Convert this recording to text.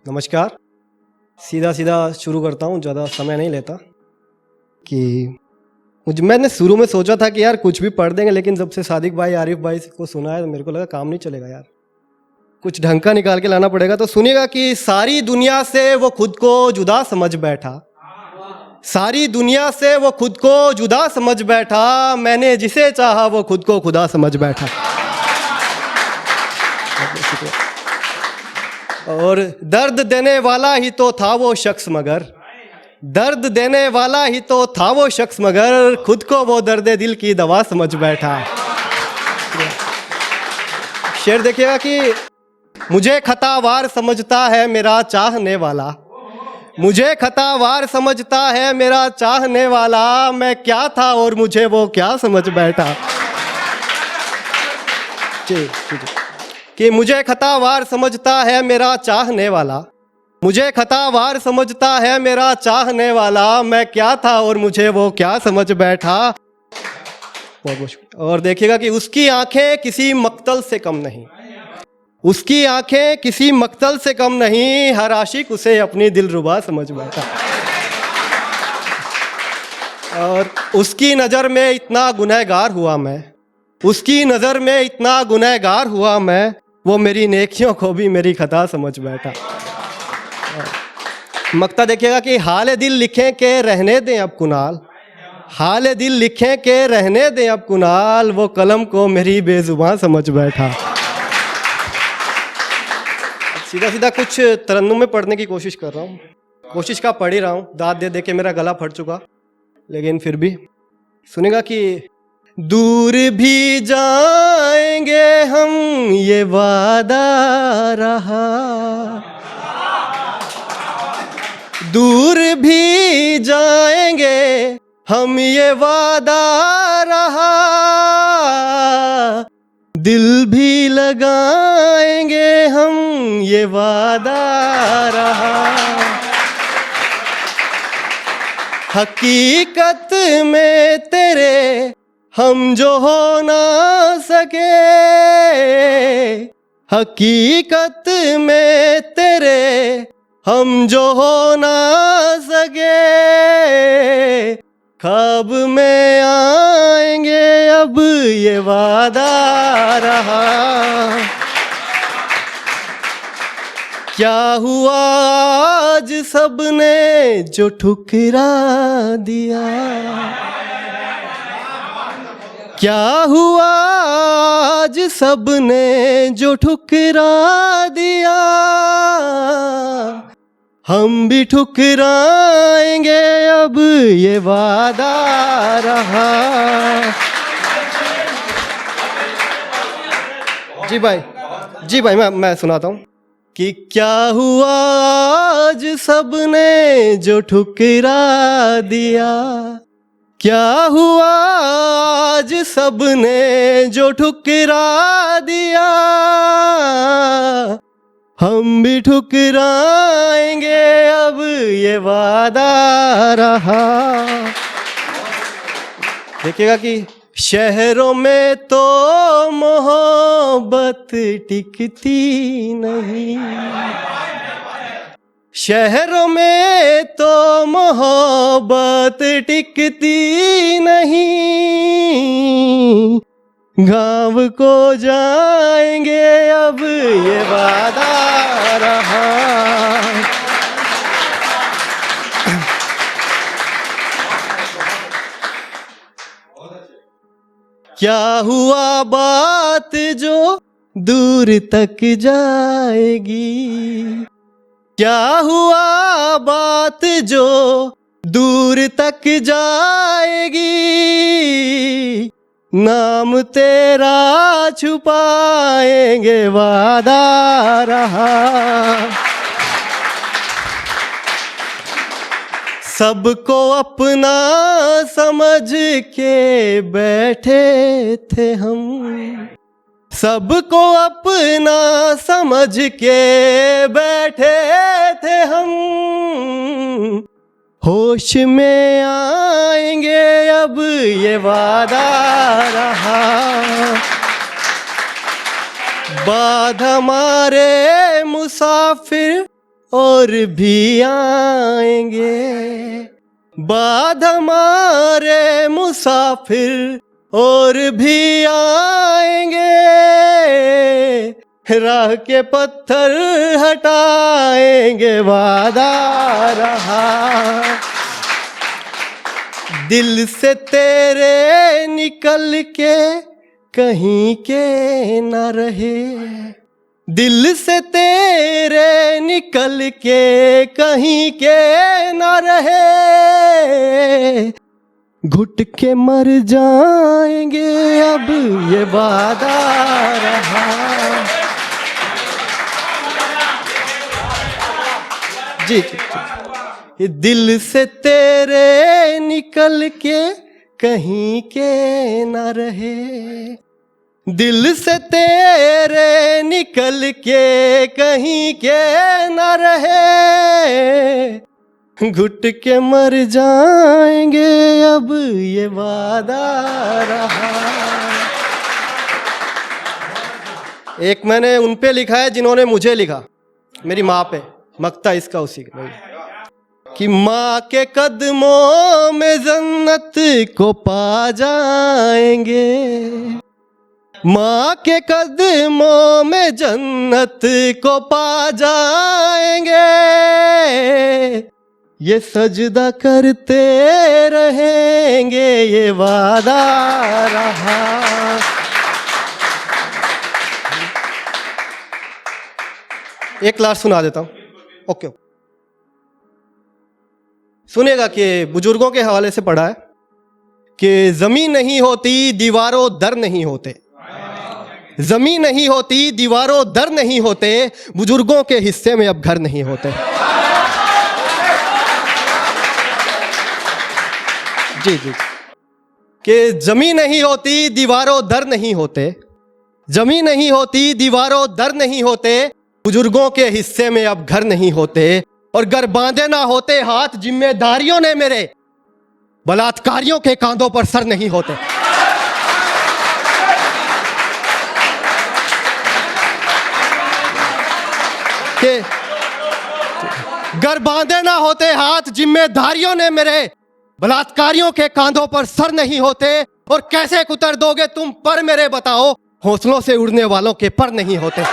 नमस्कार। सीधा सीधा शुरू करता हूँ, ज़्यादा समय नहीं लेता। कि मैंने शुरू में सोचा था कि यार कुछ भी पढ़ देंगे, लेकिन जब से सादिक भाई आरिफ भाई को सुना है तो मेरे को लगा काम नहीं चलेगा यार, कुछ ढंग का निकाल के लाना पड़ेगा। तो सुनिएगा कि सारी दुनिया से वो खुद को जुदा समझ बैठा, सारी दुनिया से वो खुद को जुदा समझ बैठा, मैंने जिसे चाहा वो खुद को खुदा समझ बैठा। और दर्द देने वाला ही तो था वो शख्स, मगर दर्द देने वाला ही तो था वो शख्स, मगर खुद को वो दर्द दिल की दवा समझ बैठा। शेर देखिएगा कि मुझे खतावार समझता है मेरा चाहने वाला, मुझे खतावार समझता है मेरा चाहने वाला, मैं क्या था और मुझे वो क्या समझ बैठा। कि मुझे खतावार समझता है मेरा चाहने वाला, मुझे खतावार समझता है मेरा चाहने वाला, मैं क्या था और मुझे वो क्या समझ बैठा। बहुत मुश्किल। और देखिएगा कि उसकी आंखें किसी मक्तल से कम नहीं, उसकी आंखें किसी मक्तल से कम नहीं, हर आशिक उसे अपनी दिलरुबा समझ बैठा। और उसकी नज़र में इतना गुनहगार हुआ मैं, उसकी नज़र में इतना गुनहगार हुआ मैं, वो मेरी नेकियों को भी मेरी खता समझ बैठा। मक्ता देखिएगा कि हाल दिल लिखें के रहने दें अब कुनाल, हाल दिल लिखें के रहने दें अब कुनाल, वो कलम को मेरी बेजुबान समझ बैठा। सीधा सीधा कुछ तरन्नुम में पढ़ने की कोशिश कर रहा हूँ, कोशिश का पढ़ ही रहा हूँ, दाद दे दे के मेरा गला फट चुका, लेकिन फिर भी सुनेगा कि दूर भी जाएंगे हम ये वादा रहा, दूर भी जाएंगे हम ये वादा रहा, दिल भी लगाएंगे हम ये वादा रहा, हकीकत में तेरे हम जो हो ना सके, हकीकत में तेरे हम जो हो ना सके, ख्वाब में आएंगे अब ये वादा रहा। क्या हुआ आज सबने जो ठुकरा दिया, क्या हुआ आज सबने जो ठुकरा दिया, हम भी ठुकराएंगे अब ये वादा रहा। जी भाई मैं सुनाता हूँ कि क्या हुआ आज सबने जो ठुकरा दिया, क्या हुआ आज सबने जो ठुकरा दिया, हम भी ठुकराएंगे अब ये वादा रहा। देखिएगा कि शहरों में तो मोहब्बत टिकती नहीं, शहरों में तो मोहब्बत टिकती नहीं, गाँव को जाएंगे अब ये वादा रहा। क्या हुआ बात जो दूर तक जाएगी, क्या हुआ बात जो दूर तक जाएगी, नाम तेरा छुपाएंगे वादा रहा। सबको अपना समझ के बैठे थे हम, सबको अपना समझ के बैठे थे हम, होश में आएंगे अब ये वादा रहा। बाद हमारे मुसाफिर और भी आएंगे, बाद हमारे मुसाफिर और भी आएंगे, राह के पत्थर हटाएंगे, वादा रहा। दिल से तेरे निकल के कहीं के न रहे, दिल से तेरे निकल के कहीं के न रहे, घुट के मर जाएंगे अब ये वादा रहा। जी, जी, दिल से तेरे निकल के कहीं के न रहे, दिल से तेरे निकल के कहीं के न रहे, घुट के मर जाएंगे अब ये वादा रहा। एक मैंने उन पे लिखा है जिन्होंने मुझे लिखा, मेरी माँ पे, मक्ता इसका उसी का, कि माँ के कदमों में जन्नत को पा जाएंगे, माँ के कदमों में जन्नत को पा जाएंगे, ये सजदा करते रहेंगे ये वादा रहा। एक लास्ट सुना देता हूँ, ओके। सुनेगा कि बुजुर्गों के हवाले से पढ़ा है कि जमीन नहीं होती दीवारों दर नहीं होते, जमीन नहीं होती दीवारों दर नहीं होते, बुजुर्गों के हिस्से में अब घर नहीं होते। जी जी, कि जमीन नहीं होती दीवारों दर नहीं होते, जमीन नहीं होती दीवारों दर नहीं होते, बुजुर्गों के हिस्से में अब घर नहीं होते, और घर बांधे ना होते हाथ जिम्मेदारियों ने मेरे, बलात्कारियों के कांधों पर सर नहीं होते। कि घर बांधे ना होते हाथ जिम्मेदारियों ने मेरे, बलात्कारियों के कांधों पर सर नहीं होते, और कैसे कुतर दोगे तुम पर मेरे बताओ, हौसलों से उड़ने वालों के पर नहीं होते।